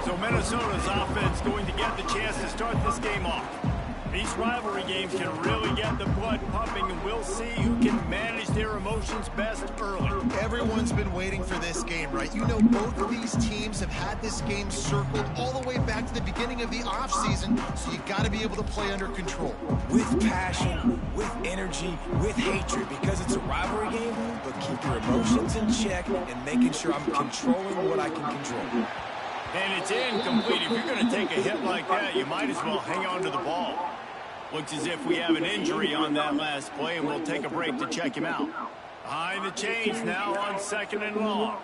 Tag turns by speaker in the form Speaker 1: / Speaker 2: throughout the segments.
Speaker 1: So Minnesota's offense going to get the chance to start this game off. These rivalry games can really get the blood pumping, and we'll see who can manage their emotions best early.
Speaker 2: Everyone's been waiting for this game, right? You know, both of these teams have had this game circled all the way back to the beginning of the offseason, so you got to be able to play under control.
Speaker 3: With passion, with energy, with hatred, because it's a rivalry game, but keep your emotions in check and making sure I'm controlling what I can control.
Speaker 1: And it's incomplete. If you're going to take a hit like that, you might as well hang on to the ball. Looks as if we have an injury on that last play, and we'll take a break to check him out. Behind the chains now on 2nd and long.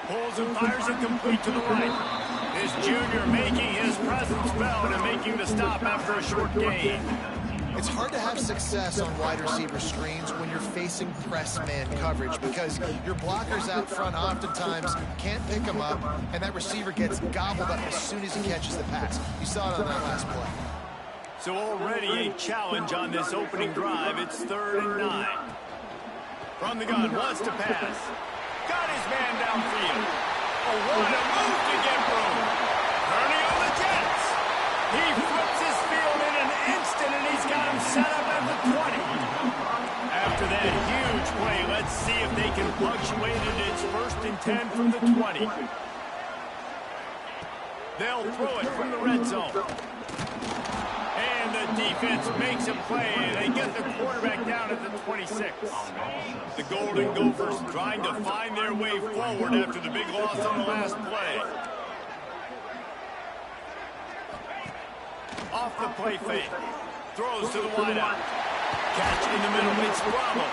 Speaker 1: Pulls and fires it complete to the right. This junior making his presence felt and making the stop after a short gain.
Speaker 2: It's hard to have success on wide receiver screens when you're facing press man coverage because your blockers out front oftentimes can't pick them up, and that receiver gets gobbled up as soon as he catches the pass. You saw it on that last play.
Speaker 1: So already a challenge on this opening drive. It's 3rd and 9. From the gun, wants to pass. Got his man downfield. Oh, what a move to get room. Turning on the Jets. He flips his field in an instant, and he's got him set up at the 20. After that huge play, let's see if they can punctuate it. It's 1st and 10 from the 20. They'll throw it from the red zone. And the defense makes a play, and they get the quarterback down at the 26. The Golden Gophers trying to find their way forward after the big loss on the last play. Off the play fake. Throws to the wideout. Catch in the middle. It's Bravo.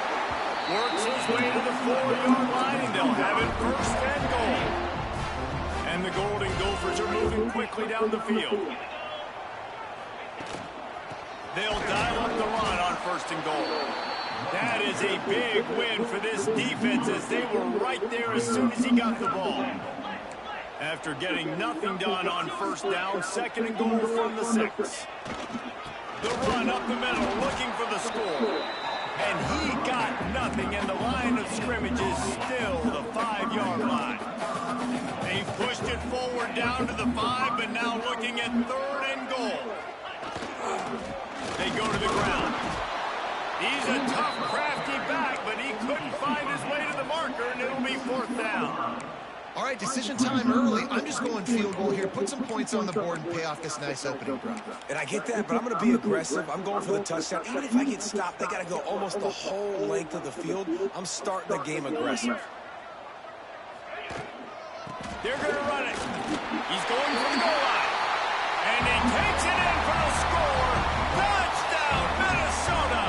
Speaker 1: Works his way to the 4-yard line, and they'll have it 1st and goal. And the Golden Gophers are moving quickly down the field. They'll dial up the run on 1st and goal. That is a big win for this defense as they were right there as soon as he got the ball. After getting nothing done on 1st down, 2nd and goal from the 6. The run up the middle, looking for the score. And he got nothing, and the line of scrimmage is still the 5-yard line. They pushed it forward down to the 5, but now looking at 3rd and goal. They go to the ground. He's a tough, crafty back, but he couldn't find his way to the marker, and it'll be 4th down.
Speaker 2: All right, decision time early. I'm just going field goal here. Put some points on the board and pay off this nice opening drive.
Speaker 3: And I get that, but I'm going to be aggressive. I'm going for the touchdown. Even if I get stopped, they got to go almost the whole length of the field. I'm starting the game aggressive.
Speaker 1: They're going to run it. He's going for the goal line. And he takes it in for the score. Touchdown, Minnesota!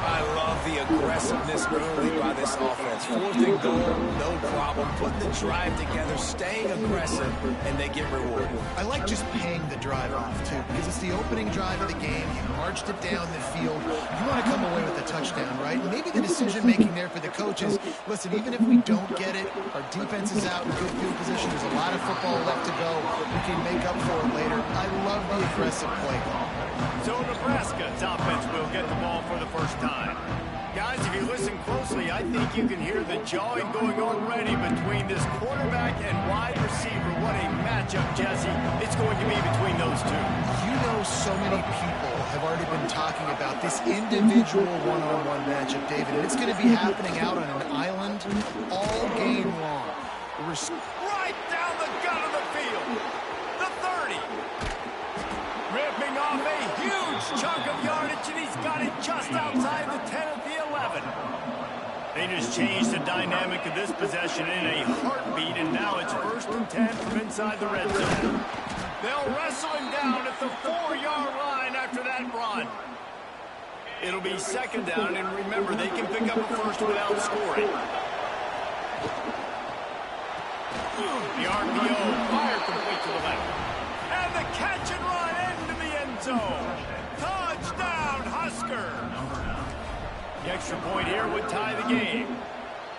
Speaker 3: I love the aggressiveness early by this offense. 4th and goal, no problem. Putting the drive together, staying aggressive, and they get rewarded.
Speaker 2: I like just paying the drive off, too, because it's the opening drive of the game. You marched it down the field. You want to come away with a touchdown, right? Maybe the decision-making there for the coaches, listen, even if we don't get it, our defense is out in good field position. There's a lot of football left to go. We can make up for it later. I love the aggressive play call.
Speaker 1: So Nebraska's offense will get the ball for the 1st time. Guys, if you listen closely, I think you can hear the jawing going already between this quarterback and wide receiver. What a matchup, Jesse. It's going to be between those two.
Speaker 2: You know, so many people have already been talking about this individual one-on-one matchup, David, and it's going to be happening out on an island all game long.
Speaker 1: Right down the gut of the field. The 30. Ripping off a huge chunk of yardage, and he's got it just outside the 10 at the 11. They just changed the dynamic of this possession in a heartbeat, and now it's 1st and 10 from inside the red zone. They'll wrestle him down at the 4-yard line after that run. It'll be 2nd down, and remember, they can pick up a 1st without scoring. The RPO fired complete to the left. And the catch and run into the end zone. Touchdown, Husker! The extra point here would tie the game.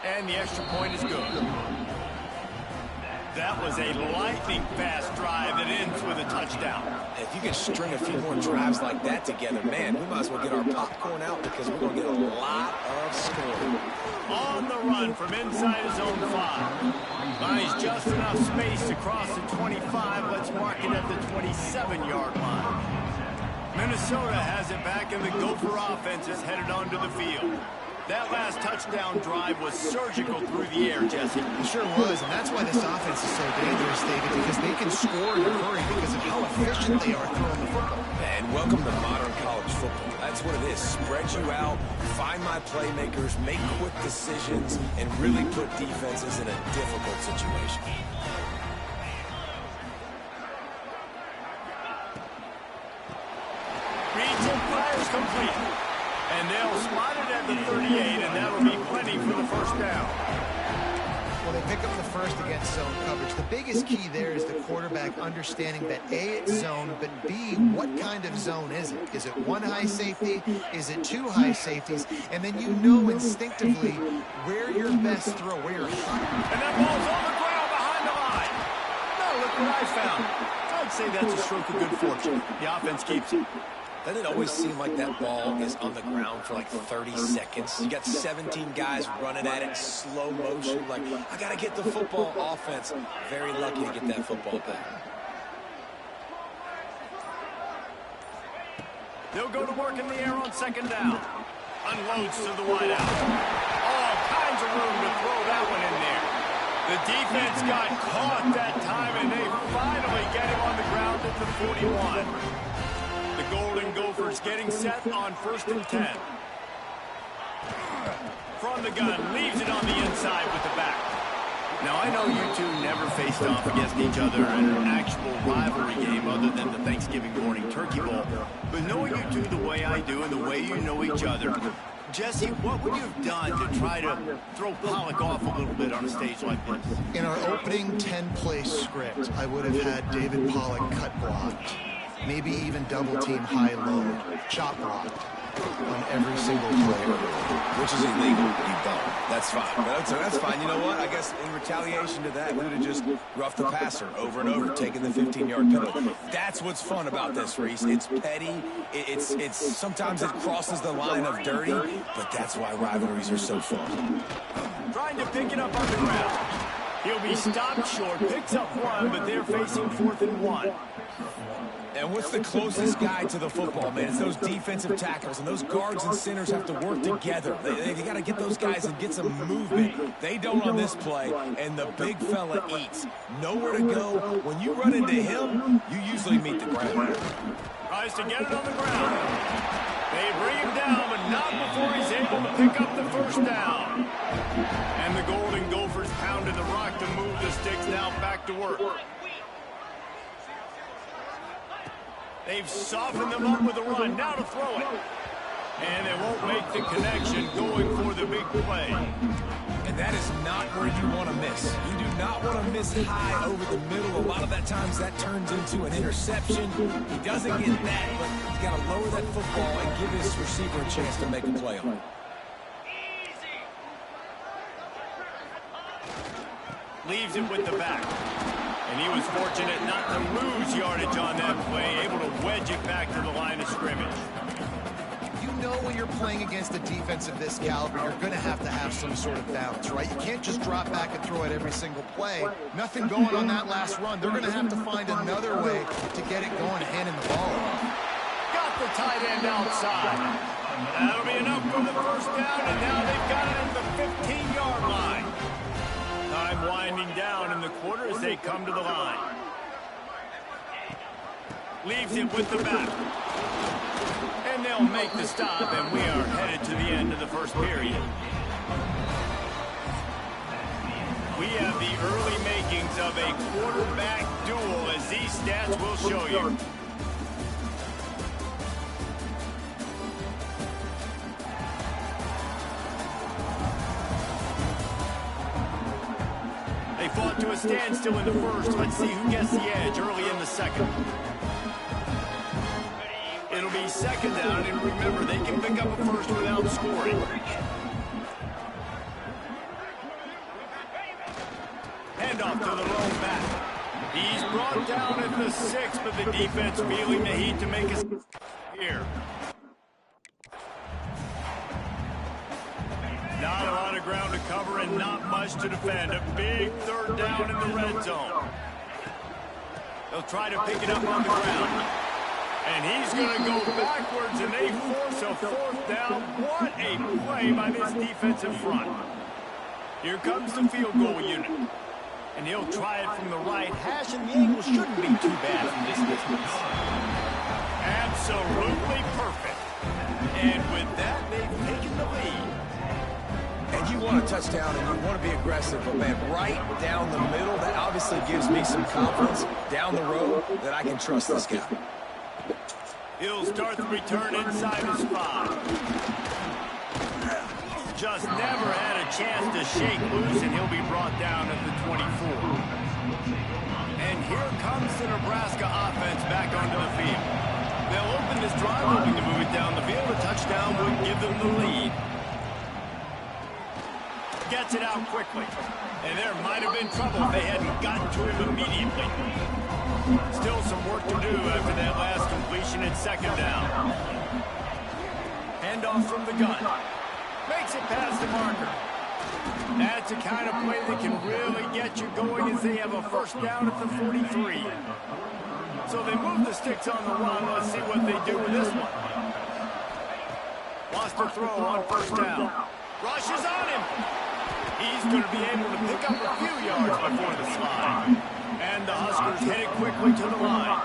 Speaker 1: And the extra point is good. That was a lightning-fast drive that ends with a touchdown.
Speaker 3: If you can string a few more drives like that together, man, we might as well get our popcorn out because we're going to get a lot of scoring.
Speaker 1: On the run from inside his own 5. Finds just enough space to cross the 25. Let's mark it at the 27-yard line. Minnesota has it back, and the Gopher offense is headed onto the field. That last touchdown drive was surgical through the air, Jesse.
Speaker 2: It sure was, and that's why this offense is so dangerous, David, because they can score in a hurry because of how efficient they are throwing the football.
Speaker 3: And welcome to modern college football. That's what it is. Spread you out, find my playmakers, make quick decisions, and really put defenses in a difficult situation.
Speaker 1: Reads and fires complete. And they'll spot it at the 38, and that'll be plenty for the first down.
Speaker 2: Well, they pick up the first against zone coverage. The biggest key there is the quarterback understanding that A, it's zone, but B, what kind of zone is it? Is it one high safety? Is it two high safeties? And then you know instinctively where your best throw, where your
Speaker 1: and that ball's on the ground behind the line. Now look what I found. I'd say that's a stroke of good fortune. The offense keeps it.
Speaker 3: Doesn't it always seem like that ball is on the ground for like 30 seconds? You got 17 guys running at it in slow motion. Like, I got to get the football. Offense. Very lucky to get that football back.
Speaker 1: They'll go to work in the air on second down. Unloads to the wideout. All kinds of room to throw that one in there. The defense got caught that time, and they finally get him on the ground at the 41. The Golden Gophers getting set on 1st and 10. From the gun, leaves it on the inside with the back. Now, I know you two never faced off against each other in an actual rivalry game other than the Thanksgiving morning turkey bowl. But knowing you two the way I do and the way you know each other, Jesse, what would you have done to try to throw Pollock off a little bit on a stage like this?
Speaker 2: In our opening 10-play script, I would have had David Pollock cut blocked. Maybe even double-team high-low, chop block on every single player.
Speaker 3: Which is illegal. You don't. That's fine. That's fine. You know what? I guess in retaliation to that, we would have just roughed the passer over and over, taking the 15-yard penalty. That's what's fun about this, Reese. It's petty. It's sometimes it crosses the line of dirty, but that's why rivalries are so fun.
Speaker 1: Trying to pick it up on the ground. He'll be stopped short, picks up one, but they're facing 4th and 1.
Speaker 3: And what's the closest guy to the football, man? It's those defensive tackles, and those guards and centers have to work together. They got to get those guys and get some movement. They don't on this play, and the big fella eats. Nowhere to go. When you run into him, you usually meet the ground.
Speaker 1: Tries to get it on the ground. They bring him down, but not before he's able to pick up the first down. And the Golden Gophers pounded the rock to move the sticks now back to work. They've softened them up with a run. Now to throw it. And they won't make the connection going for the big play.
Speaker 3: And that is not where you want to miss. You do not want to miss high over the middle. A lot of that times that turns into an interception. He doesn't get that, but he's got to lower that football and give his receiver a chance to make a play on it.
Speaker 1: Leaves it with the back. And he was fortunate not to lose yardage on that play, able to wedge it back to the line of scrimmage.
Speaker 2: You know when you're playing against a defense of this caliber, you're going to have some sort of balance, right? You can't just drop back and throw it every single play. Nothing going on that last run. They're going to have to find another way to get it going, handing the ball off.
Speaker 1: Got the tight end outside. That'll be enough for the first down, and now they've got it at the 15-yard line. Time winding down in the quarter as they come to the line. Leaves it with the back. And they'll make the stop, and we are headed to the end of the first period. We have the early makings of a quarterback duel, as these stats will show you. They fought to a standstill in the first. Let's see who gets the edge early in the second. It'll be second down, and remember, they can pick up a first without scoring. Handoff to the lone back. He's brought down at the 6, but the defense feeling the heat to make us here. Not a lot of ground to cover and not much to defend. A big third down in the red zone. They'll try to pick it up on the ground. And he's going to go backwards, and they force a fourth down. What a play by this defensive front. Here comes the field goal unit. And he'll try it from the right hash, and the angle shouldn't be too bad from this distance. Absolutely perfect. And with that, they've taken the lead.
Speaker 3: And you want a touchdown and you want to be aggressive, but man, right down the middle, that obviously gives me some confidence down the road that I can trust this guy.
Speaker 1: He'll start the return inside the spot. Just never had a chance to shake loose, and he'll be brought down at the 24. And here comes the Nebraska offense back onto the field. They'll open this drive, hoping to move it down the field. A touchdown would give them the lead. Gets it out quickly. And there might have been trouble if they hadn't gotten to him immediately. Still some work to do after that last completion at second down. Handoff from the gun. Makes it past the marker. That's a kind of play that can really get you going as they have a first down at the 43. So they move the sticks on the run. Let's see what they do with this one. Lost a throw on first down. Rushes on him. He's going to be able to pick up a few yards before the slide. And the Huskers hit it quickly to the line.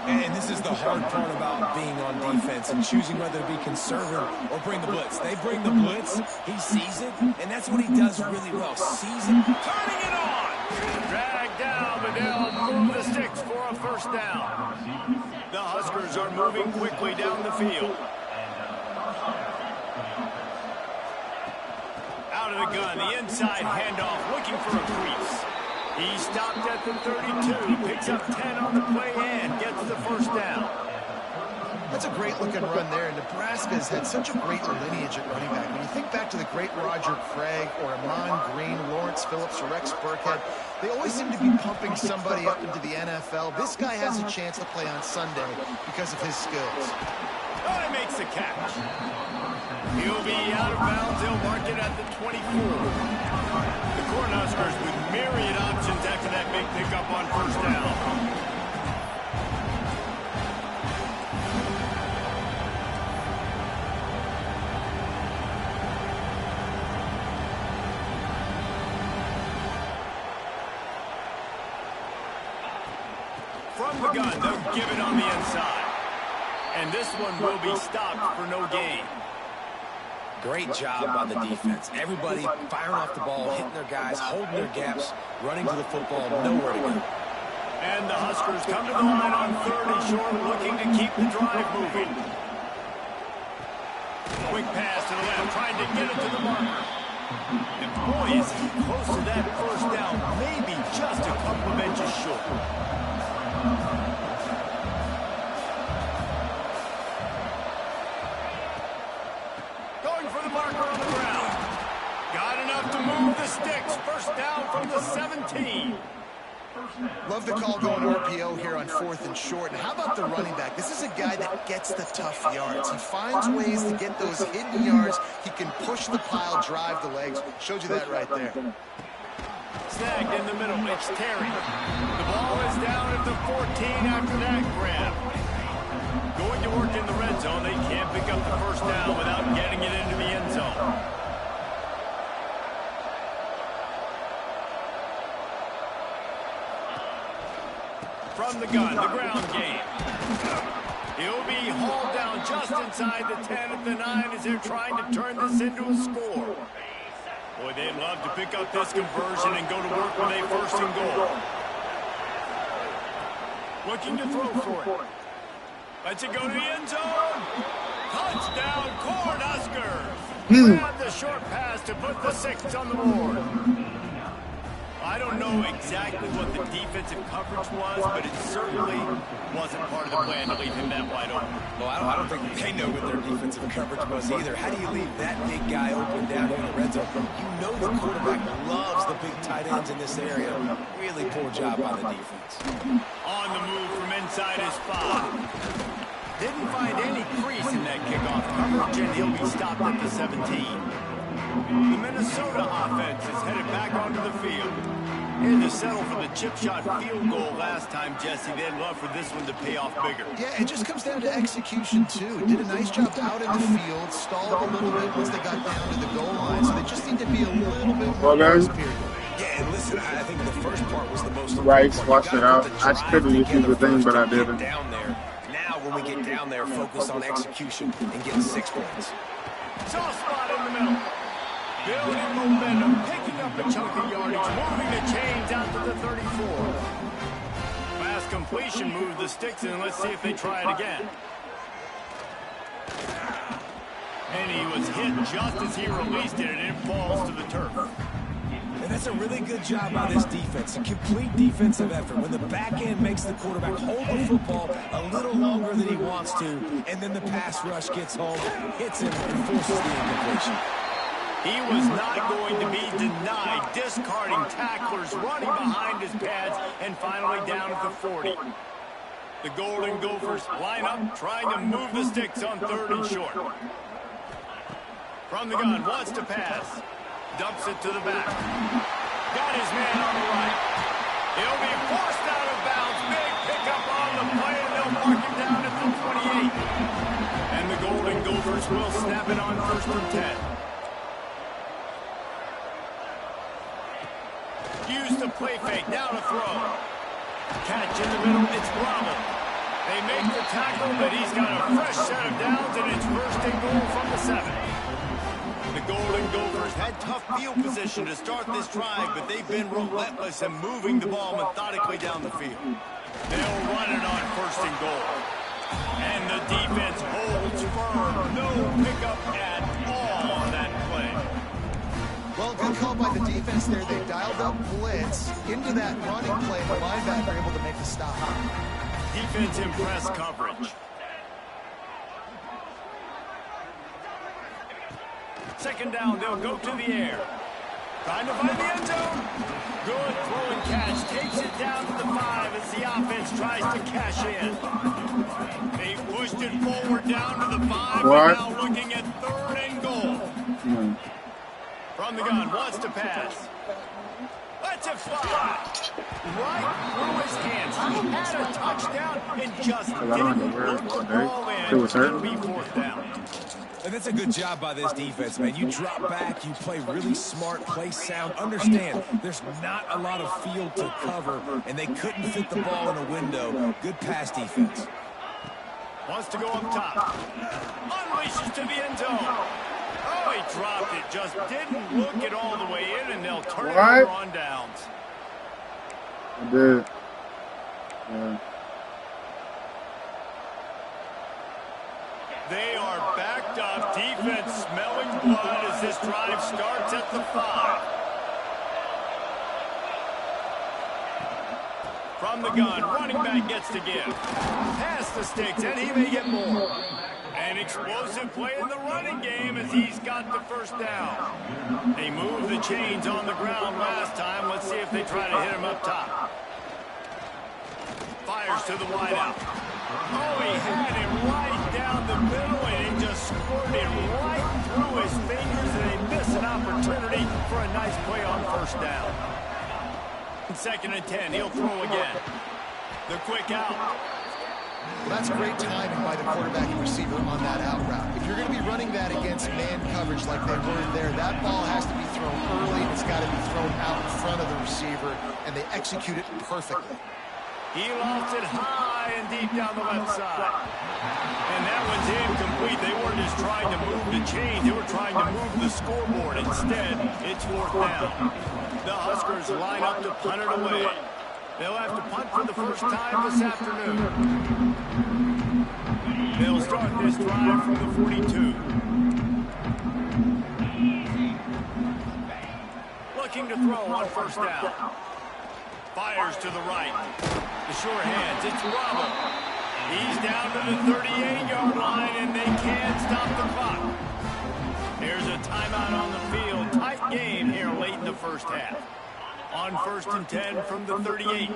Speaker 3: And this is the hard part about being on defense and choosing whether to be conservative or bring the blitz. They bring the blitz, he sees it, and that's what he does really well. Sees it, turning it on.
Speaker 1: Dragged down, but they'll move the sticks for a first down. The Huskers are moving quickly down the field. Out of the gun, the inside handoff, looking for a crease. He stopped at the 32, picks up 10 on the play and gets the first down.
Speaker 2: That's a great-looking run there. Nebraska's had such a great lineage at running back. When you think back to the great Roger Craig or Amon Green, Lawrence Phillips, or Rex Burkhead, they always seem to be pumping somebody up into the NFL. This guy has a chance to play on Sunday because of his skills.
Speaker 1: Oh, he makes the catch. He'll be out of bounds. He'll mark it at the 24. The Cornhuskers with myriad options after that big pickup on first down. From the gun, they'll give it on the inside. And this one will be stopped for no gain.
Speaker 3: Great job by the defense. Everybody firing off the ball, hitting their guys, holding their gaps, running to the football, nowhere to go.
Speaker 1: And the Huskers come to the line on 30 short, looking to keep the drive moving. Quick pass to the left, trying to get it to the marker. And boy, is he close to that first down, maybe just a couple of inches short. Sticks, first down from the 17.
Speaker 2: Love the call going RPO here on 4th and short. And how about the running back? This is a guy that gets the tough yards. He finds ways to get those hidden yards. He can push the pile, drive the legs. Showed you that right there.
Speaker 1: Snagged in the middle. It's Terry. The ball is down at the 14 after that grab. Going to work in the red zone. They can't pick up the first down without getting it into the end zone. From the gun, the ground game. He'll be hauled down just inside the 10 at the 9 as they're trying to turn this into a score. Boy, they'd love to pick up this conversion and go to work with a first and goal. Looking to throw for it. Lets it go to the end zone. Touchdown, Cornhuskers. Grab the short pass to put the 6 on the board. I don't know exactly what the defensive coverage was, but it certainly wasn't part of the plan to leave him that wide open.
Speaker 3: Well, I don't think they know what their defensive coverage was either. How do you leave that big guy open down in the red zone? You know the quarterback loves the big tight ends in this area. Really poor job by the defense.
Speaker 1: On the move from inside his spot. Didn't find any crease in that kickoff coverage, and he'll be stopped at the 17. The Minnesota offense is headed back onto the field. Here to settle for the chip shot field goal last time, Jesse. They'd love for this one to pay off bigger.
Speaker 2: Yeah, it just comes down to execution, too. Did a nice job out in the field, stalled a little bit once they got down to the goal line, so they just need to be a little bit more period.
Speaker 3: Yeah, and listen, I think the first part was the most
Speaker 4: Right, watch it out. I couldn't use the thing, but I didn't.
Speaker 3: Down there. Now, when we get down there, focus on execution and getting 6 points.
Speaker 1: Soft spot in the middle. Building momentum, picking up a chunk of yardage, moving the chains out to the 34. Fast completion moved the sticks in. Let's see if they try it again. And he was hit just as he released it, and it falls to the turf.
Speaker 3: And that's a really good job by this defense, a complete defensive effort. When the back end makes the quarterback hold the football a little longer than he wants to, and then the pass rush gets home, hits him, and forces the incompletion.
Speaker 1: He was not going to be denied, discarding tacklers, running behind his pads, and finally down at the 40. The Golden Gophers line up, trying to move the sticks on 3rd and short. From the gun, wants to pass. Dumps it to the back. Got his man on the right. He'll be forced out of bounds. Big pickup on the play, and they'll mark him down at the 28. And the Golden Gophers will snap it on 1st and 10. Use the play fake, now to throw. Catch in the middle, it's Bravo. They make the tackle, but he's got a fresh set of downs, and it's 1st and goal from the 7. The Golden Gophers had tough field position to start this drive, but they've been relentless in moving the ball methodically down the field. They'll run it on 1st and goal. And the defense holds firm. No pickup at all on that play.
Speaker 2: Well, good call by the defense there. They dialed up blitz into that running play. The linebacker able to make the stop.
Speaker 1: Defense in press coverage. 2nd down, they'll go to the air. Trying to find the end zone. Good throw and catch. Takes it down to the 5 as the offense tries to cash in. They pushed it forward down to the 5.
Speaker 4: What?
Speaker 1: Now looking at 3rd and goal. From the gun, wants to pass. Lets it fly. Right through his hands. He had a touchdown and just didn't look the ball in. It's going to be 4th down.
Speaker 3: And that's a good job by this defense, man. You drop back, you play really smart, play sound. Understand, there's not a lot of field to cover, and they couldn't fit the ball in a window. Good pass defense.
Speaker 1: Wants to go up top. Unleashes to the end zone. Oh, he dropped it. Just didn't look it all the way in, and they'll turn it over on downs.
Speaker 4: I did. Yeah.
Speaker 1: They are backed up. Defense smelling blood as this drive starts at the 5. From the gun, running back gets to give. Past the sticks, and he may get more. An explosive play in the running game as he's got the 1st down. They moved the chains on the ground last time. Let's see if they try to hit him up top. Fires to the wideout. Oh, he had him right down the middle, and he just squirted right through his fingers, and they miss an opportunity for a nice play on 1st down. 2nd and 10, he'll throw again. The quick out.
Speaker 2: Well, that's great timing by the quarterback and receiver on that out route. If you're going to be running that against man coverage like they were there, that ball has to be thrown early, and it's got to be thrown out in front of the receiver, and they execute it perfectly.
Speaker 1: He lofts it high and deep down the left side. And that one's incomplete. They weren't just trying to move the chains. They were trying to move the scoreboard. Instead, it's 4th down. The Huskers line up to punt it away. They'll have to punt for the first time this afternoon. They'll start this drive from the 42. Looking to throw on 1st down. Fires to the right. The sure hands, it's Bravo. He's down to the 38-yard line, and they can't stop the clock. There's a timeout on the field. Tight game here late in the 1st half. On 1st and 10 from the 38.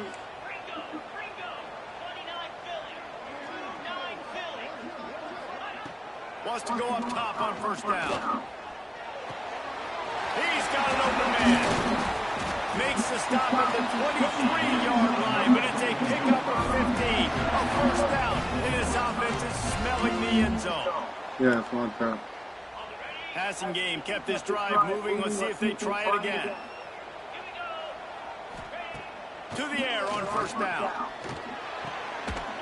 Speaker 1: Wants to go up top on 1st down. He's got an open man. Makes the stop at the 23-yard line, but it's a pickup of 15. A first down, and this offense is smelling the end zone.
Speaker 4: Yeah, it's one time.
Speaker 1: Passing game kept this drive moving. Let's see if they try it again. To the air on first down.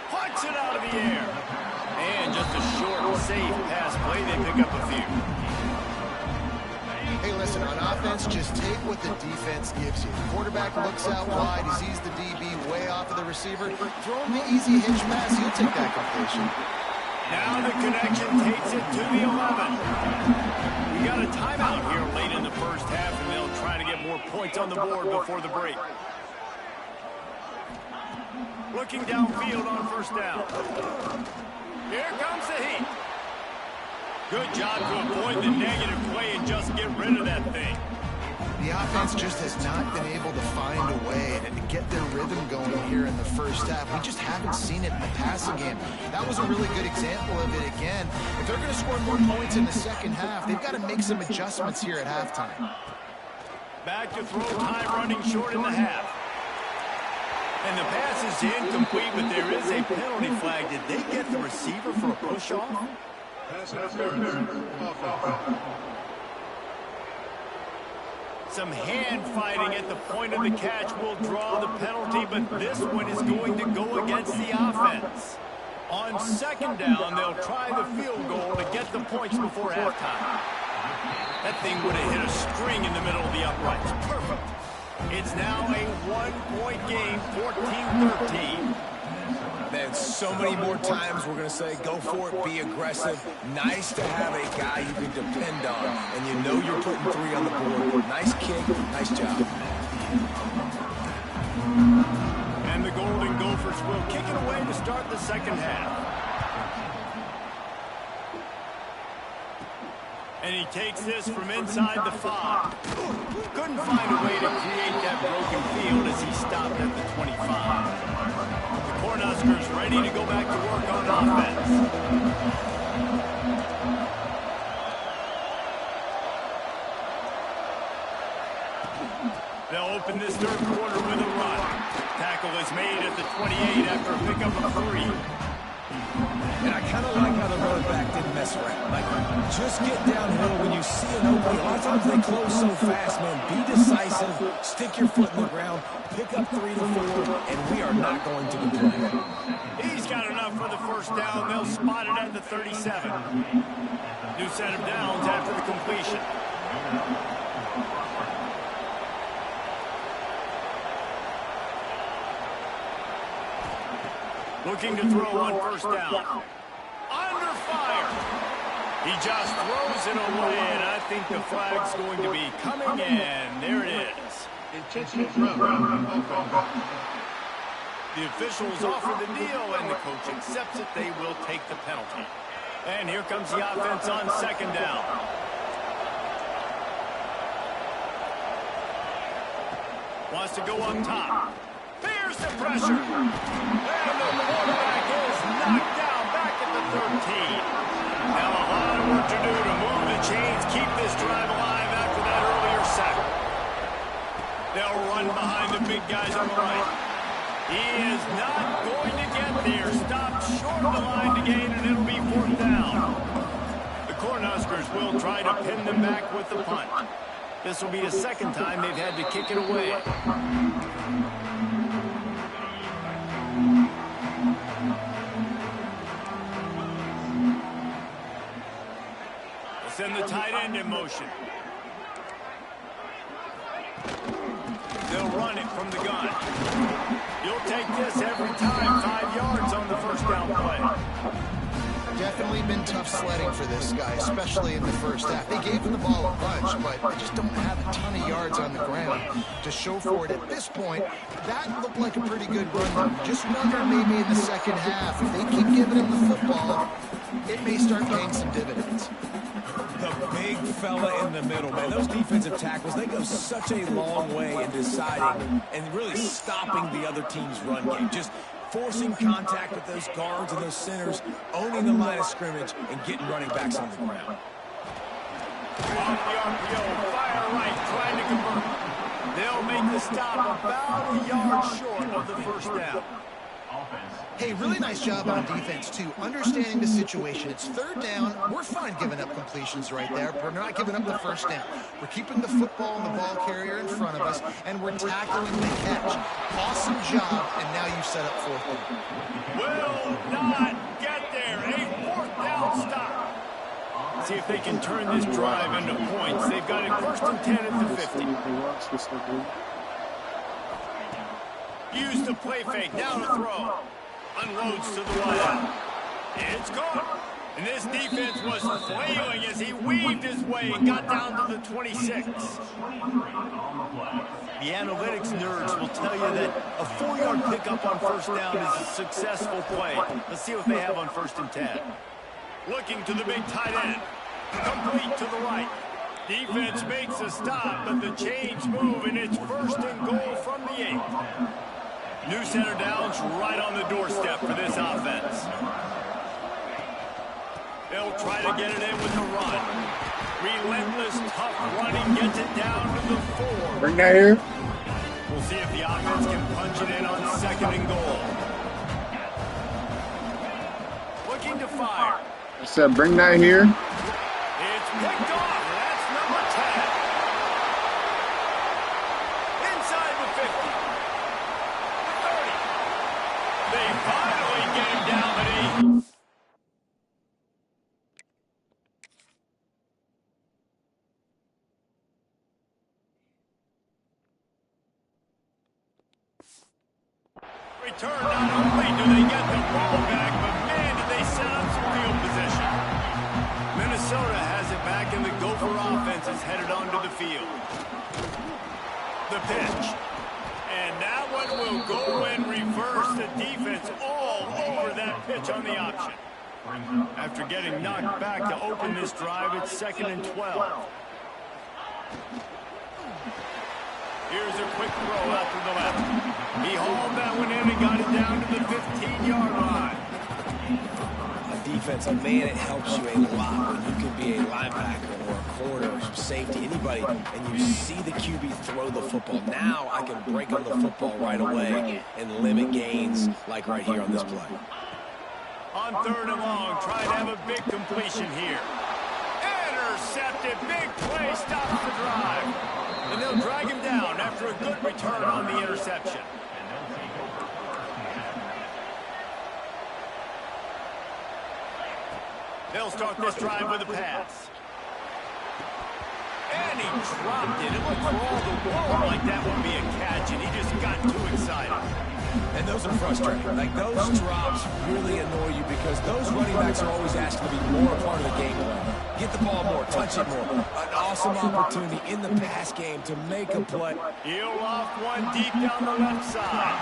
Speaker 1: Punch it out of the air. And just a short, safe pass play. They pick up a few.
Speaker 2: Hey, listen, on offense, just take what the defense gives you. The quarterback looks out wide. He sees the DB way off of the receiver. Throw him the easy hitch pass. He'll take that completion.
Speaker 1: Now the connection takes it to the 11. We got a timeout here late in the first half, and they'll try to get more points on the board before the break. Looking downfield on first down. Here comes the heat. Good job to avoid the negative play and just get rid of that thing.
Speaker 2: The offense just has not been able to find a way to get their rhythm going here in the first half. We just haven't seen it in the passing game. That was a really good example of it again. If they're going to score more points in the second half, they've got to make some adjustments here at halftime.
Speaker 1: Back to throw, time running short in the half. And the pass is incomplete, but there is a penalty flag. Did they get the receiver for a push-off? Some hand fighting at the point of the catch will draw the penalty, but this one is going to go against the offense. On second down, they'll try the field goal to get the points before halftime. That thing would have hit a string in the middle of the uprights. Perfect. It's now a one-point game, 14-13.
Speaker 3: Man, so many more times we're going to say, go for it, be aggressive. Nice to have a guy you can depend on, and you know you're putting 3 on the board. Nice kick, nice job.
Speaker 1: And the Golden Gophers will kick it away to start the second half. And he takes this from inside the 5. Couldn't find a way to create that broken field as he stopped at the 25. The Cornhuskers ready to go back to work on offense. They'll open this third quarter with a run. Tackle is made at the 28 after a pickup of 3.
Speaker 3: And I kind of like how the running back didn't mess around. Like, just get downhill when you see an opening. A lot of times they close so fast, man. Be decisive, stick your foot in the ground, pick up 3 to 4, and we are not going to complain.
Speaker 1: He's got enough for the first down. They'll spot it at the 37. New set of downs after the completion. Looking to throw on first down. Under fire. He just throws it away, and I think the flag's going to be coming in. There it is. The officials offer the deal, and the coach accepts it. They will take the penalty. And here comes the offense on second down. Wants to go up top. There's the pressure. And the quarterback is knocked down back at the 13. Now a lot of work to do to move the chains, keep this drive alive after that earlier sack. They'll run behind the big guys on the right. He is not going to get there. Stopped short of the line to gain, and it'll be 4th down. The Cornhuskers will try to pin them back with the punt. This will be the second time they've had to kick it away. Send the tight end in motion. They'll run it from the gun. You'll take this every time. 5 yards on the first down play.
Speaker 2: Definitely been tough sledding for this guy, especially in the first half. They gave him the ball a bunch, but they just don't have a ton of yards on the ground to show for it. At this point, that looked like a pretty good run. Just wonder maybe in the second half, if they keep giving him the football, it may start paying some dividends.
Speaker 3: The big fella in the middle, man. Those defensive tackles, they go such a long way in deciding and really stopping the other team's run game. Just forcing contact with those guards and those centers, owning the line of scrimmage, and getting running backs on the ground.
Speaker 1: Off the RPO, fire right, trying to convert. They'll make the stop about a yard short of the first down.
Speaker 2: Hey, really nice job on defense, too, understanding the situation. It's third down. We're fine giving up completions right there, but we're not giving up the first down. We're keeping the football and the ball carrier in front of us, and we're tackling the catch. Awesome job, and now you've set up fourth down.
Speaker 1: Will not get there. A fourth down stop. See if they can turn this drive into points. They've got it first and 10 at the 50. Use the play fake, down the throw. Unloads to the wideout. It's caught. And this defense was flailing as he weaved his way and got down to the 26. The analytics nerds will tell you that a 4-yard pickup on first down is a successful play. Let's see what they have on first and 10. Looking to the big tight end. Complete to the right. Defense makes a stop, but the chains move, and it's first and goal from the 8. New center down's right on the doorstep for this offense. They'll try to get it in with the run. Relentless, tough running gets it down to the 4.
Speaker 4: Bring that here.
Speaker 1: We'll see if the offense can punch it in on second and goal. Looking to fire.
Speaker 4: I said bring that here.
Speaker 1: It's picked off. That's number 10. Inside the 50. They finally get him down, but he... Return, not only do they get the ball back, but man, did they set up some field position. Minnesota has it back, and the Gopher offense is headed onto the field. The pitch. And that one will go and reverse the defense all over that pitch on the option. After getting knocked back to open this drive, it's second and 12. Here's a quick throw out to the left. He hauled that one in and got it down to the 15-yard line.
Speaker 3: A defensive man, it helps you a lot when you can be a linebacker or a corner or safety, anybody, and you see the QB throw the football. Now I can break on the football right away and limit gains like right here on this play.
Speaker 1: On third and long, trying to have a big completion here. Intercepted, big play, stops the drive. And they'll drag him down after a good return on the interception. They'll start this drive with a pass. And he dropped it. It looked for all the world like that would be a catch, and he just got too excited.
Speaker 3: And those are frustrating. Like, those drops really annoy you because those running backs are always asked to be more a part of the game plan. Get the ball more, touch it more. An awesome opportunity in the pass game to make a play.
Speaker 1: Heel off one deep down the left side.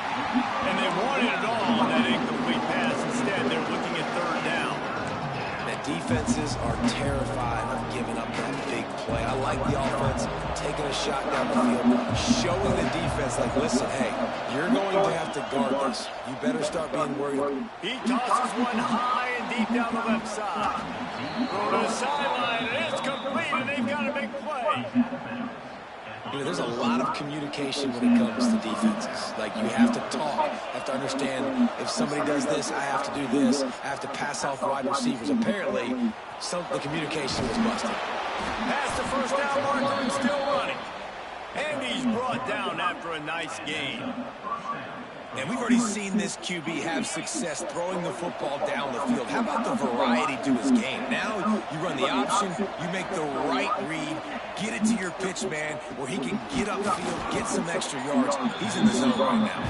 Speaker 1: And they wanted it all on that incomplete pass. Instead, they're looking at third down.
Speaker 3: Defenses are terrified of giving up that big play. I like the offense taking a shot down the field, showing the defense, like, listen, hey, you're going to have to guard this. You better start being worried.
Speaker 1: He tosses one high and deep down the left side. Throw to the sideline, and it's complete, and they've got a big play.
Speaker 3: You know, there's a lot of communication when it comes to defenses. Like, you have to talk, have to understand if somebody does this, I have to do this. I have to pass off wide receivers. Apparently, the communication was busted.
Speaker 1: Past the first down marker and still running. And he's brought down after a nice gain.
Speaker 3: And we've already seen this QB have success throwing the football down the field. How about the variety to his game? Now you run the option, you make the right read, get it to your pitch man where he can get upfield, get some extra yards. He's in the zone right now.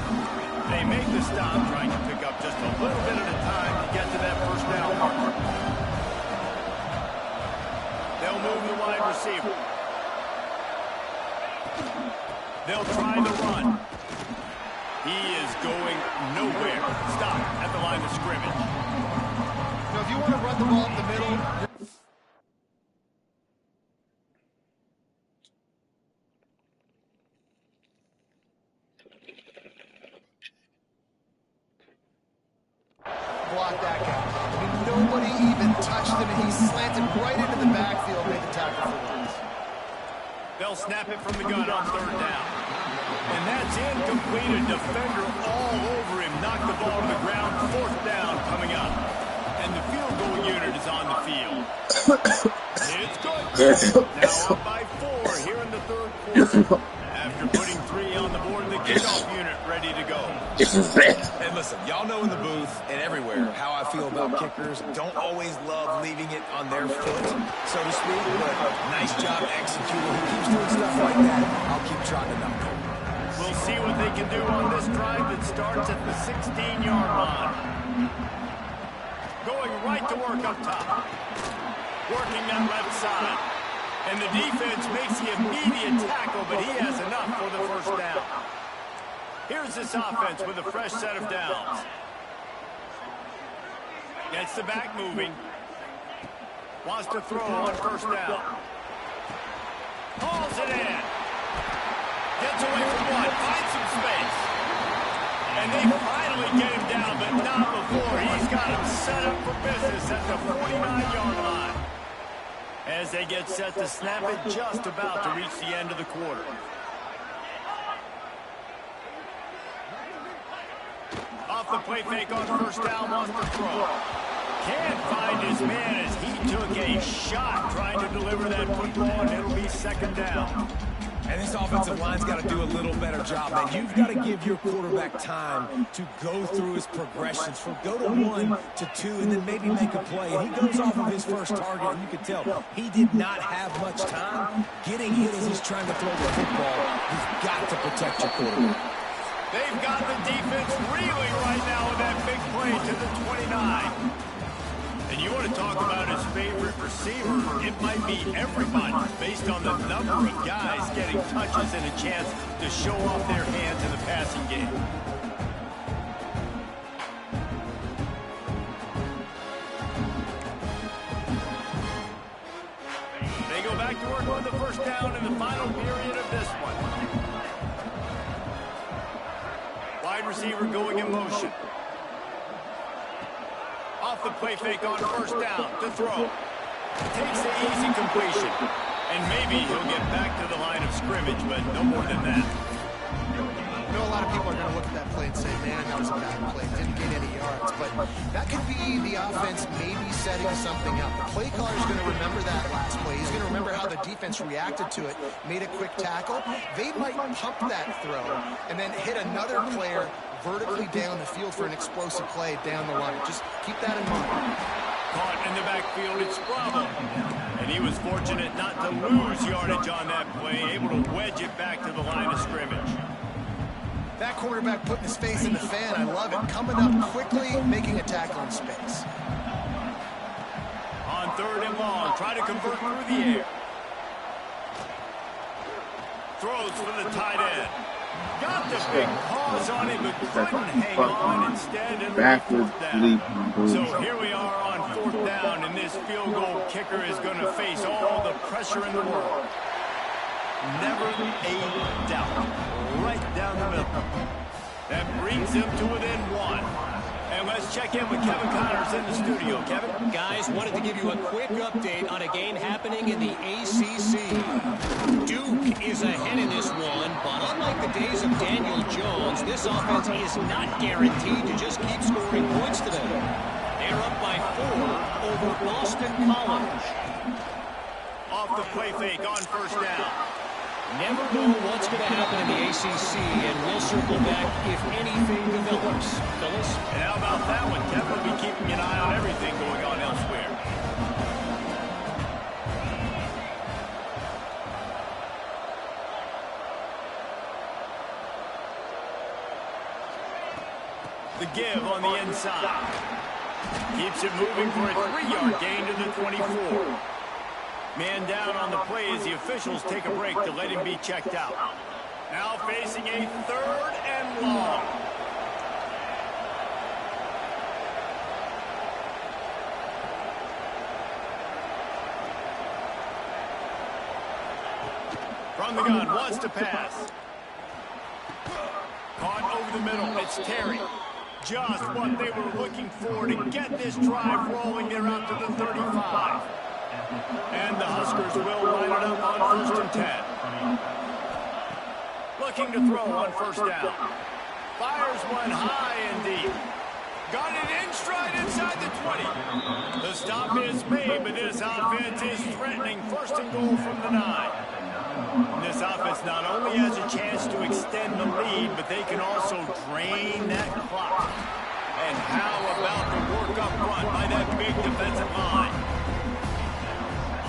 Speaker 1: They make the stop, trying to pick up just a little bit at a time to get to that first down marker. They'll move the wide receiver. They'll try the run. He is going nowhere. Stop at the line of scrimmage.
Speaker 2: Now, if you want to run the ball up the middle, block that guy. I mean, nobody even touched him, and he slanted right into the backfield, made the tackle for him.
Speaker 1: They'll snap it from the gun on third down. And that's incomplete. A defender all over him. Knocked the ball to the ground. Fourth down coming up. And the field goal unit is on the field. It's good. Now up by 4 here in the third quarter. After putting 3 on the board, the kickoff unit ready to go.
Speaker 3: And listen, y'all know in the booth and everywhere how I feel about kickers. Don't always love leaving it on their foot, so to speak, but nice job executing. Who keeps doing stuff like that, I'll keep trotting them out.
Speaker 1: We'll see what they can do on this drive that starts at the 16-yard line. Going right to work up top. Working that left side. And the defense makes the immediate tackle, but he has enough for the first down. Here's this offense with a fresh set of downs. Gets the back moving. Wants to throw on first down. Hauls it in. Gets away from one. Finds some space. And they finally get him down, but not before. He's got him set up for business at the 49-yard line. As they get set to snap it, just about to reach the end of the quarter. Off the play fake on first down, wants to throw. Can't find his man as he took a shot trying to deliver that football, and it'll be second down.
Speaker 3: And this offensive line's got to do a little better job, man. You've got to give your quarterback time to go through his progressions, from go to 1 to 2, and then maybe make a play. And he goes off of his first target, and you can tell he did not have much time getting hit as he's trying to throw the football. You've got to protect your quarterback.
Speaker 1: They've got the defense reeling right now with that big play to the 29. And you want to talk about his favorite receiver, it might be everybody based on the number of guys getting touches and a chance to show off their hands in the passing game. They go back to work on the first down in the final period of this one. Wide receiver going in motion. Off the play fake on first down to throw. Takes the easy completion. And maybe he'll get back to the line of scrimmage, but no more than that.
Speaker 2: I know a lot of people are going to look at that play and say, man, that was a bad play. Didn't gain any yards. But that could be the offense maybe setting something up. The play caller is going to remember that last play. He's going to remember how the defense reacted to it, made a quick tackle. They might pump that throw and then hit another player vertically down the field for an explosive play down the line. Just keep that in mind.
Speaker 1: Caught in the backfield, it's Bravo. And he was fortunate not to lose yardage on that play, able to wedge it back to the line of scrimmage.
Speaker 2: That quarterback putting his face in the fan, I love it. Coming up quickly, making a tackle in space.
Speaker 1: On third and long, try to convert through the air. Throws for the tight end. Got the big paws on him, but couldn't hang on instead. And
Speaker 4: backwards leap.
Speaker 1: So here we are on fourth down, and this field goal kicker is going to face all the pressure in the world. Never a doubt. Right down the middle. That brings him to within 1. And let's check in with Kevin Connors in the studio. Kevin?
Speaker 5: Guys, wanted to give you a quick update on a game happening in the ACC. Duke is ahead in this one, but unlike the days of Daniel Jones, this offense is not guaranteed to just keep scoring points today. They're up by 4 over Boston College.
Speaker 1: Off the play fake on first down.
Speaker 5: Never know what's going to happen in the ACC, and we'll circle back if anything develops. Phyllis?
Speaker 1: And how about that one? Kevin will be keeping an eye on everything going on elsewhere. The give on the inside. Keeps it moving for a 3-yard gain to the 24. Man down on the play as the officials take a break to let him be checked out. Now facing a third and long. From the gun, wants to pass. Caught over the middle, it's Terry. Just what they were looking for to get this drive rolling. They're out to the 35. And the Huskers will line it up on 1st and 10. Looking to throw on first down. Fires one high and deep. Got it in stride inside the 20. The stop is made, but this offense is threatening first and goal from the 9. This offense not only has a chance to extend the lead, but they can also drain that clock. And how about the work up front by that big defensive line?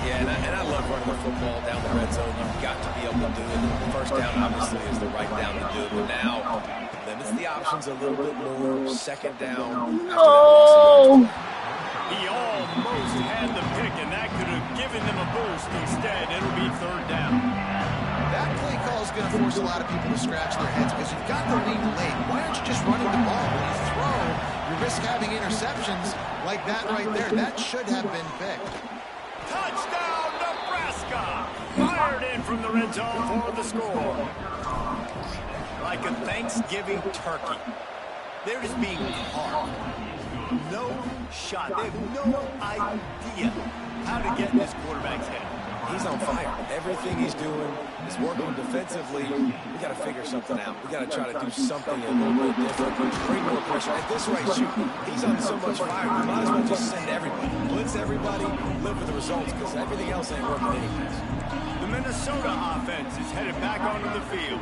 Speaker 3: Yeah, and I love running the football down the red zone. You've got to be able to do it. First down, obviously, is the right down to do it. But now, limits the options a little bit more. Second down.
Speaker 1: Oh! He almost had the pick, and that could have given them a boost. Instead, it'll be third down.
Speaker 2: That play call is going to force a lot of people to scratch their heads because you've got the lead late. Why aren't you just running the ball? When you throw, you risk having interceptions like that right there. That should have been picked.
Speaker 1: Touchdown, Nebraska! Fired in from the red zone for the score. Like a Thanksgiving turkey. They're just being caught. No shot. They have no idea how to get in this quarterback's head.
Speaker 3: He's on fire. Everything he's doing is working defensively. We got to figure something out. We got to try to do something a little bit different. Bring more pressure. At this rate, shoot, he's on so much fire. You might as well just send everybody. Blitz everybody. Live with the results because everything else ain't working anyways.
Speaker 1: The Minnesota offense is headed back onto the field.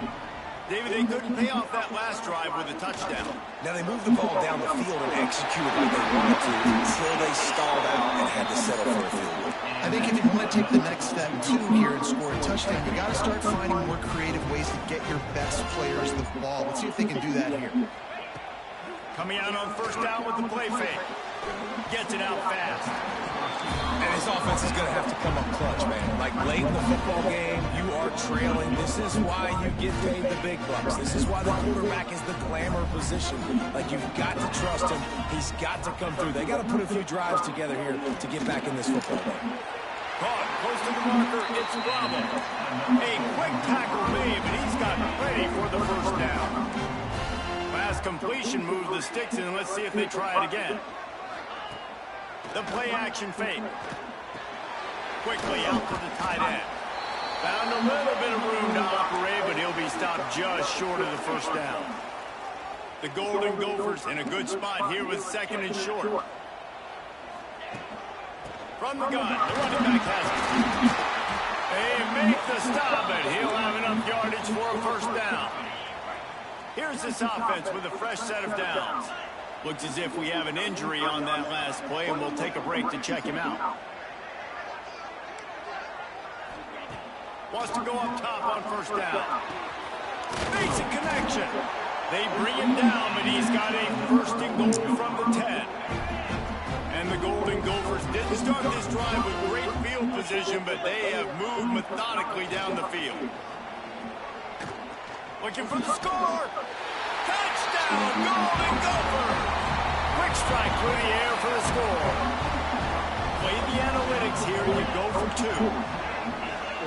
Speaker 1: David, they couldn't pay off that last drive with a touchdown.
Speaker 3: Now they moved the ball down the field and executed what they wanted to until they stalled out and had to settle for a field goal.
Speaker 2: I think if you want to take the next step too here and score a touchdown, you got to start finding more creative ways to get your best players the ball. Let's see if they can do that here.
Speaker 1: Coming out on first down with the play fake. Gets it out fast.
Speaker 3: And his offense is going to have to come up clutch, man. Like late in the football game, you are trailing. This is why you get paid the big bucks. This is why the quarterback is the glamour position. Like you've got to trust him. He's got to come through. They got to put a few drives together here to get back in this football game.
Speaker 1: Caught close to the marker. It's Bravo. A quick tackle made, but he's got ready for the first down. Fast completion moves the sticks in. Let's see if they try it again. The play action fake. Quickly out to the tight end. Found a little bit of room to operate, but he'll be stopped just short of the first down. The Golden Gophers in a good spot here with second and short. From the gun, the running back has it. They make the stop, but he'll have enough yardage for a first down. Here's this offense with a fresh set of downs. Looks as if we have an injury on that last play, and we'll take a break to check him out. Wants to go up top on first down. Makes a connection. They bring him down, but he's got a first and goal from the 10. And the Golden Gophers didn't start this drive with great field position, but they have moved methodically down the field. Looking for the score. Touchdown, Golden Gopher! Quick strike through the air for the score. Play the analytics here, you go for two.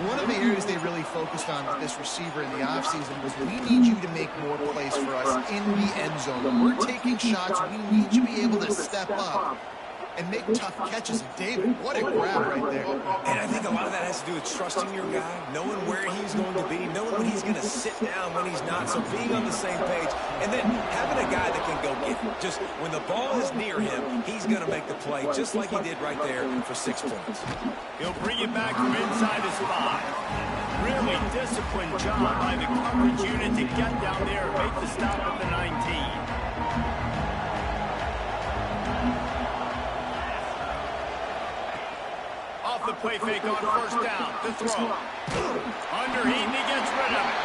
Speaker 2: One of the areas they really focused on with this receiver in the offseason was we need you to make more plays for us in the end zone. When we're taking shots, we need you to be able to step up and make tough catches. David, what a grab right there.
Speaker 3: And I think a lot of that has to do with trusting your guy, knowing where he's going to be, knowing when he's going to sit down, when he's not, so being on the same page, and then having a guy that can go get it. Just when the ball is near him, he's going to make the play, just like he did right there for 6 points.
Speaker 1: He'll bring it back from inside his 5. Really disciplined job by the coverage unit to get down there and make the stop at the 19. The play fake on first down to throw. Underheat, and he gets rid of it.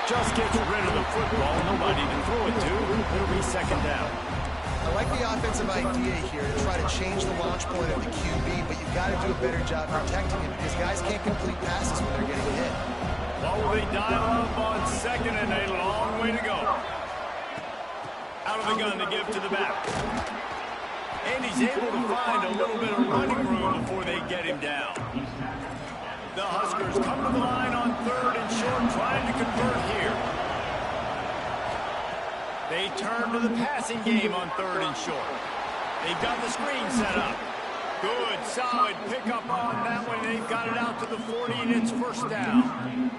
Speaker 1: Just gets rid of the football. Nobody to throw it to. It'll be second down.
Speaker 2: I like the offensive idea here to try to change the launch point of the QB, but you've got to do a better job protecting him because guys can't complete passes when they're getting hit.
Speaker 1: Well, they dial up on second and a long way to go. Out of the gun to give to the back. And he's able to find a little bit of running room before they get him down. The Huskers come to the line on third and short, trying to convert here. They turn to the passing game on third and short. They've got the screen set up. Good, solid pickup on that one. They've got it out to the 40, and it's first down.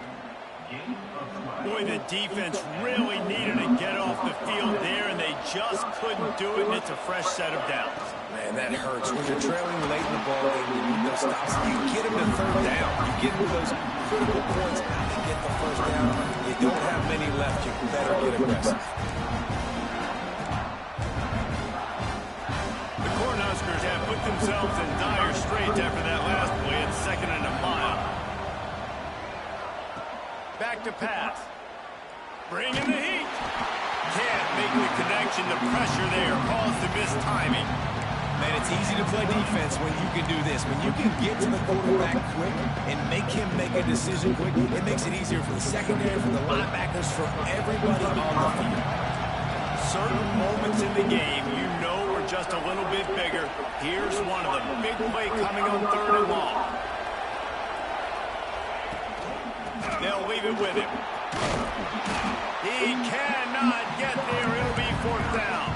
Speaker 1: Boy, the defense really needed to get off the field there, and they just couldn't do it, and it's a fresh set of downs.
Speaker 3: Man, that hurts. When you're trailing late in the ball game, you need those stops. You get them to third down. You get them those critical points out to get the first down. You don't have many left. You better get aggressive.
Speaker 1: The Cornhuskers have put themselves in dire straits after that last play. It's 2nd and a mile. Back to pass. Bring in the heat. Can't make the connection. The pressure there caused the missed timing.
Speaker 3: Man, it's easy to play defense when you can do this. When you can get to the quarterback quick and make him make a decision quick, it makes it easier for the secondary, for the linebackers, for everybody on the field.
Speaker 1: Certain moments in the game, you know we're just a little bit bigger. Here's one of them. Big play coming on 3rd and long. They'll leave it with him. He cannot get there. It'll be 4th down.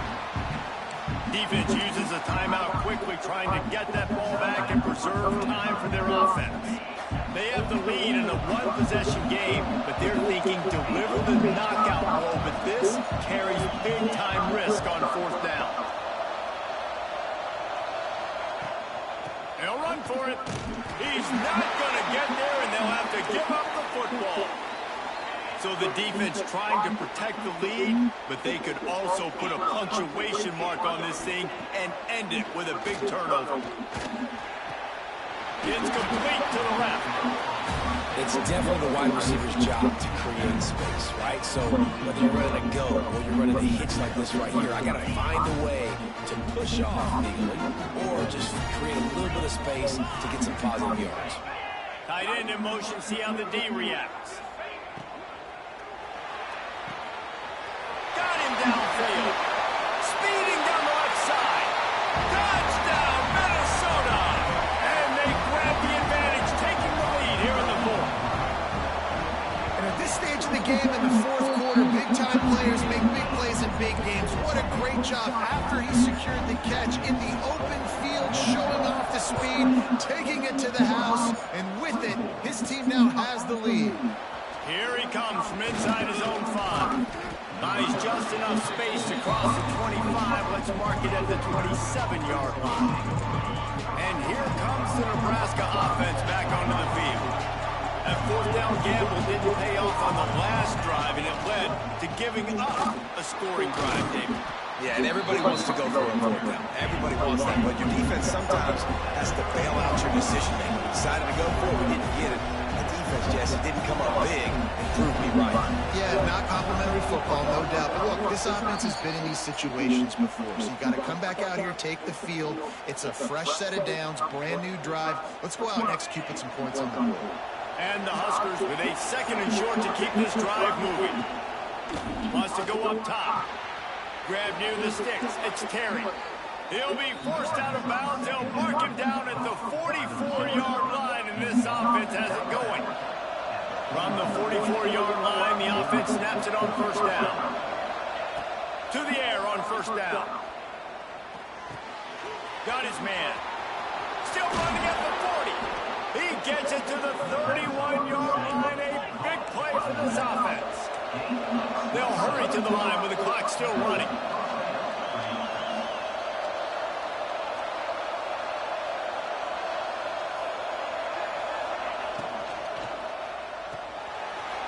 Speaker 1: Defense uses a timeout quickly, trying to get that ball back and preserve time for their offense. They have the lead in a one-possession game, but they're thinking deliver the knockout blow, but this carries big-time risk on 4th down. They'll run for it. He's not going to get there, and they'll have to give up the football. So the defense trying to protect the lead, but they could also put a punctuation mark on this thing and end it with a big turnover. It's complete to the left.
Speaker 3: It's definitely the wide receiver's job to create space, right? So whether you're running a go or you're running a hitch like this right here, I got to find a way to push off legally or just create a little bit of space to get some positive yards.
Speaker 1: Tight end in motion, see how the D reacts. Got him downfield. Speeding down the left side. Touchdown, Minnesota! And they grab the advantage, taking the lead here in the 4th.
Speaker 2: And at this stage of the game in the 4th quarter, big-time players make big plays in big games. What a great job after he secured the catch in the open field, showing off the speed, taking it to the house, and with it, his team now has the lead.
Speaker 1: Here he comes from inside his own 5. Buys just enough space to cross the 25. Let's mark it at the 27-yard line. And here comes the Nebraska offense back onto the field. That 4th down gamble didn't pay off on the last drive, and it led to giving up a scoring drive, David.
Speaker 3: Yeah, and everybody wants to go for a 4th down. Everybody wants that, but your defense sometimes has to bail out your decision-making. We decided to go for it, we didn't get it. Jesse didn't come up big and prove me right.
Speaker 2: Yeah, not complimentary football, no doubt. But look, this offense has been in these situations before. So you got to come back out here, take the field. It's a fresh set of downs, brand new drive. Let's go out and execute, put some points on the board.
Speaker 1: And the Huskers with a 2nd and short to keep this drive moving. Wants to go up top. Grab near the sticks. It's Terry. He'll be forced out of bounds. They'll mark him down at the 44-yard line, and this offense has it going. From the 44-yard line, the offense snaps it on 1st down. To the air on 1st down. Got his man. Still running at the 40. He gets it to the 31-yard line. A big play for this offense. They'll hurry to the line with the clock still running.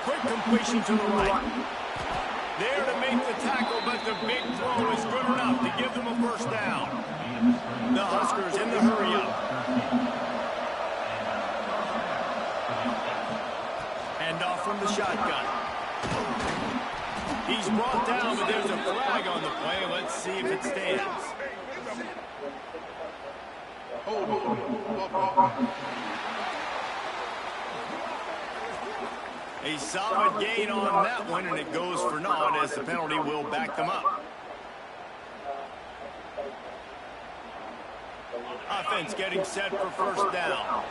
Speaker 1: Quick completion to the right. There to make the tackle, but the big throw is good enough to give them a 1st down. The Huskers in the hurry-up. Hand off from the shotgun. He's brought down, but there's a flag on the play. Let's see if it stands. A solid gain on that one, and it goes for naught as the penalty will back them up. Offense getting set for 1st down.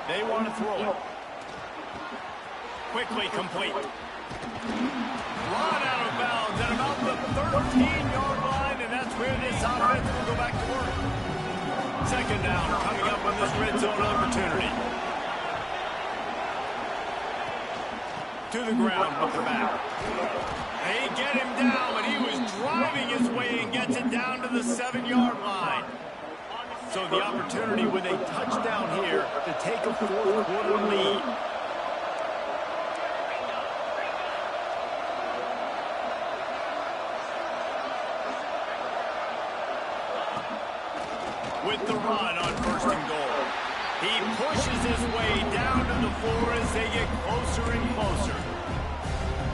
Speaker 1: They want to throw it. Quickly complete. Run out of bounds at about the 13-yard line, and that's where this offense will go back to work. Second down coming up on this red zone opportunity. To the ground with the back. They get him down, but he was driving his way and gets it down to the 7-yard line. So the opportunity with a touchdown here to take a fourth-quarter lead. With the run on first and goal. He pushes his way down to the floor as they get closer and closer.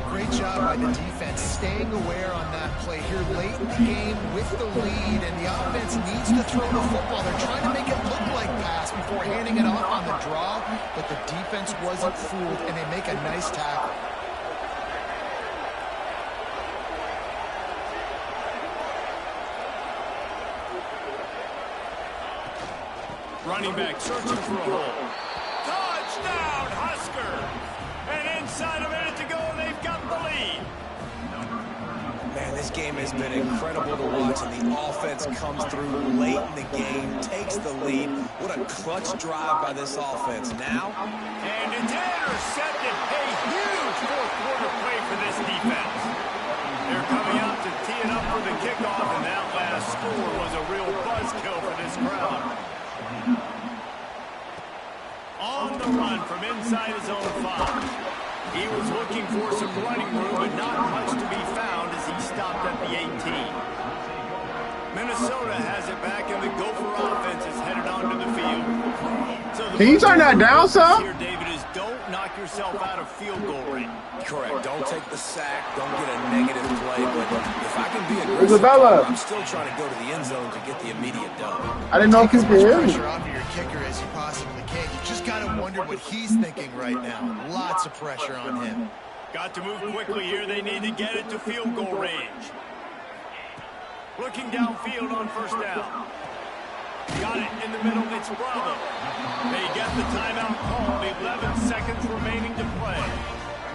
Speaker 2: Great job by the defense staying aware on that play here late in the game with the lead, and the offense needs to throw the football. They're trying to make it look like pass before handing it off on the draw, but the defense wasn't fooled, and they make a nice tackle.
Speaker 1: Running back searching for a hole. Touchdown, Husker! And inside a minute to go, they've got the lead.
Speaker 3: Man, this game has been incredible to watch, and the offense comes through late in the game, takes the lead. What a clutch drive by this offense. Now,
Speaker 1: and it's intercepted. A huge fourth-quarter play for this defense. They're coming out to tee it up for the kickoff, and that last score was a real buzzkill for this crowd. On the run from inside his own 5. He was looking for some running room, but not much to be found as he stopped at the 18. Minnesota has it back, and the Gopher offense is headed onto the field. So
Speaker 4: Can you turn that down, son?
Speaker 1: Here, David, is don't knock yourself out of field goal range.
Speaker 3: correct. Don't take the sack. Don't get a negative play. But if I can be
Speaker 4: Isabella.
Speaker 3: aggressive, I'm still trying to go to the end zone to get the immediate done.
Speaker 4: I didn't know if you
Speaker 2: Take
Speaker 4: could
Speaker 2: as
Speaker 4: hear
Speaker 2: much
Speaker 4: me.
Speaker 2: pressure off of your kicker as you possibly can. You just got to wonder what he's thinking right now. Lots of pressure on him.
Speaker 1: Got to move quickly here. They need to get it to field goal range. Looking downfield on first down. Got it in the middle. It's Bravo. They get the timeout called. 11 seconds remaining to play.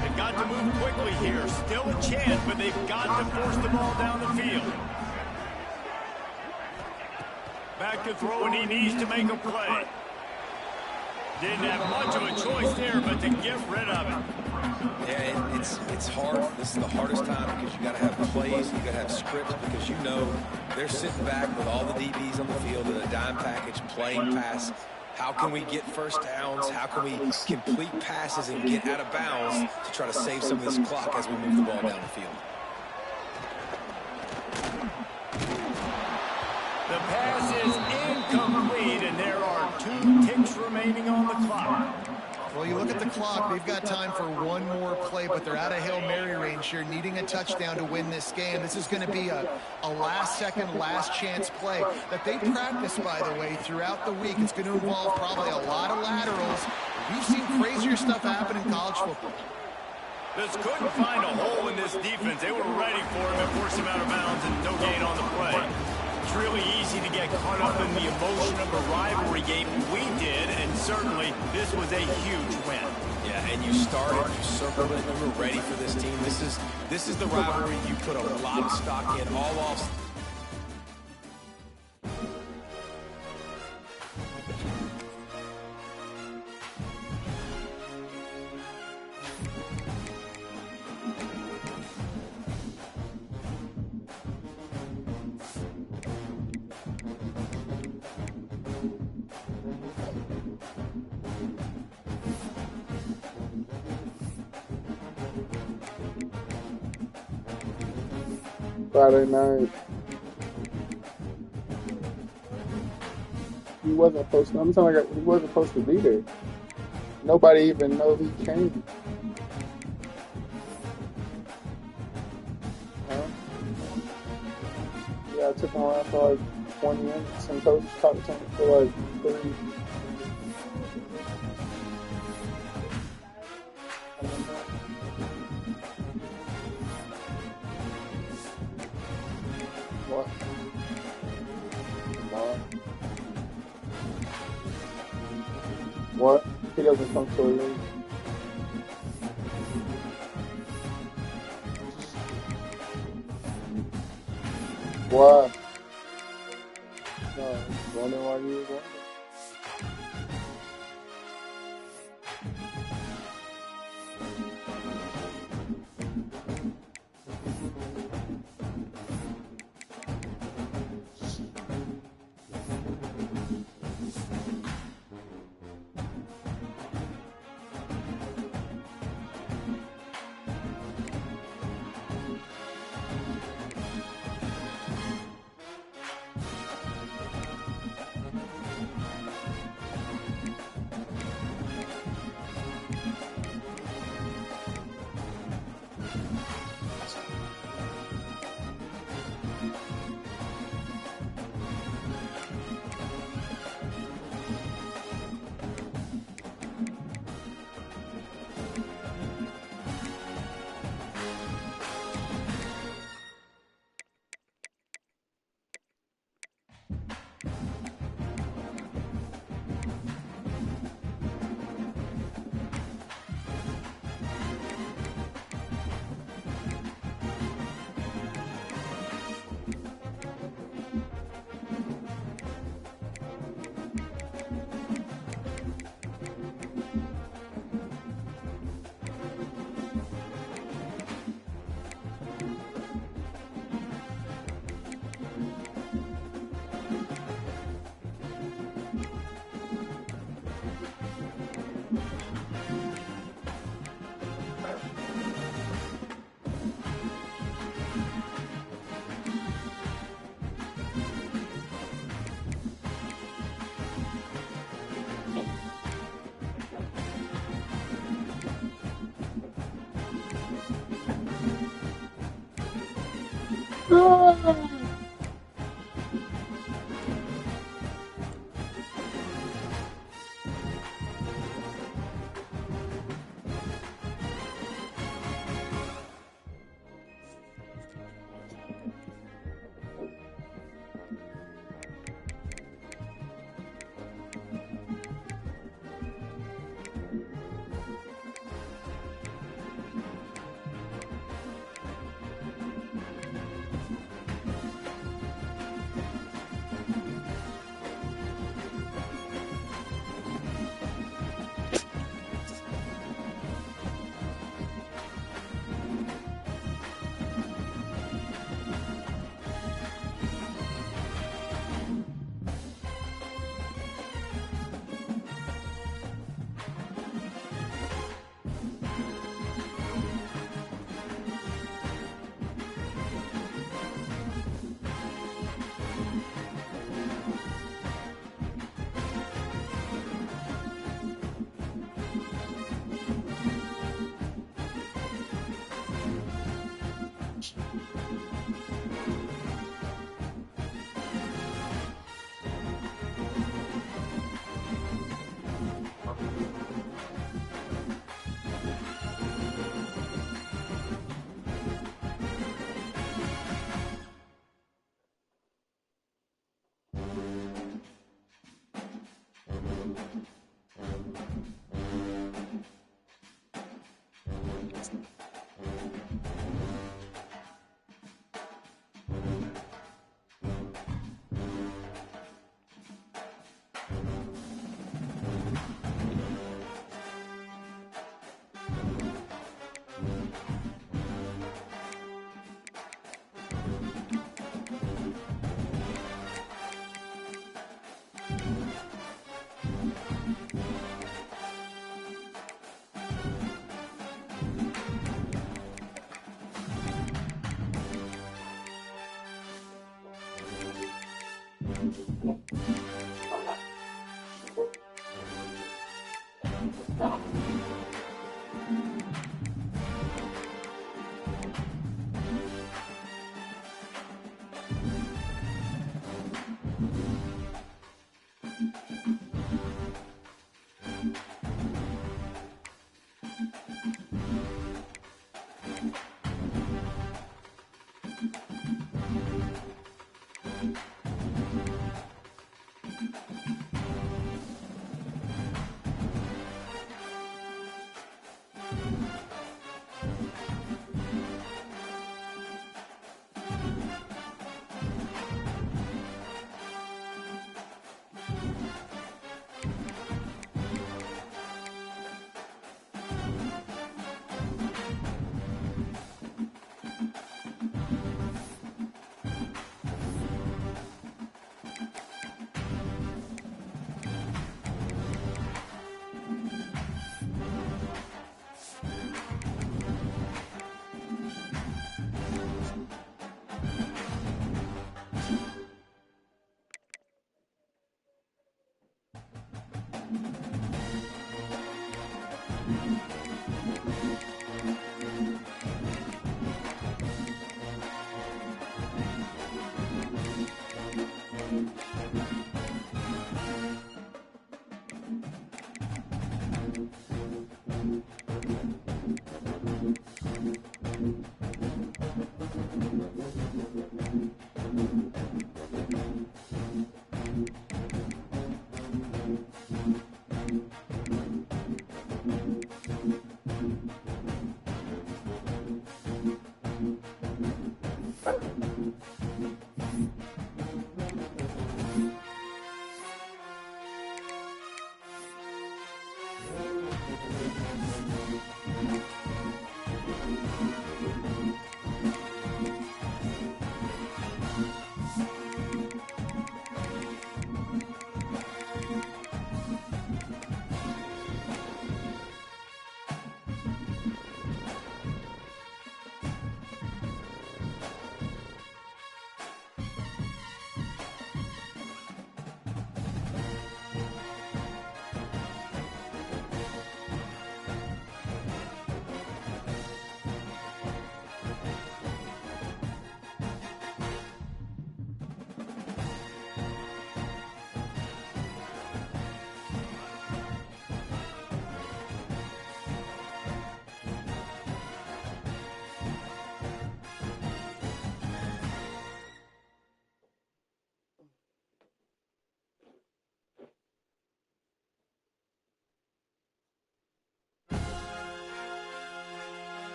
Speaker 1: They've got to move quickly here. Still a chance, but they've got to force the ball down the field. Back to throw, and he needs to make a play. Didn't have much of a choice there, but to get rid of it.
Speaker 3: Yeah, it's hard. This is the hardest time because you got to have plays, you got to have scripts because you know they're sitting back with all the DBs on the field in a dime package, playing pass. How can we get first downs? How can we complete passes and get out of bounds to try to save some of this clock as we move the ball down the field?
Speaker 1: The pass is incomplete, and there are 2 ticks remaining on the clock.
Speaker 2: Well, you look at the clock, they've got time for one more play, but they're out of Hail Mary range here, needing a touchdown to win this game. This is going to be a last-second, last-chance play that they practice, by the way, throughout the week. It's going to involve probably a lot of laterals. We've seen crazier stuff happen in college football.
Speaker 1: Just couldn't find a hole in this defense. They were ready for him and forced him out of bounds, and no gain on the play. It's really easy to get caught up in the emotion of a rivalry game. We did, and certainly this was a huge win.
Speaker 3: Yeah, and you started, you circled it, you were ready for this team. This is the rivalry you put a lot of stock in all off.
Speaker 4: Friday night. He wasn't supposed to. I'm telling you, he wasn't supposed to be there. Nobody even know he came. Huh? Yeah, I took him around for like 20 minutes and coach talked to him for like 3. What? He doesn't come to you. Why? No, wondering why you was wondering.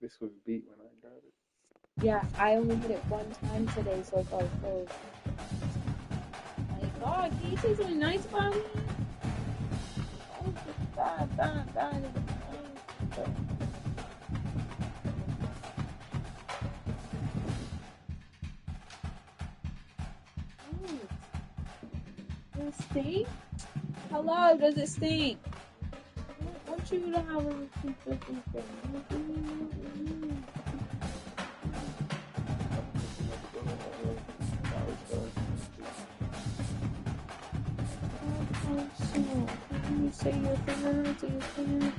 Speaker 4: This was beat when I got it.
Speaker 6: Yeah, I only hit it one time today, so I thought, oh my god, can you say something nice about me? Oh, just bad. Does it stink? Hello, does it stink? I want you to have a consistent thing. Can you say your finger to your finger?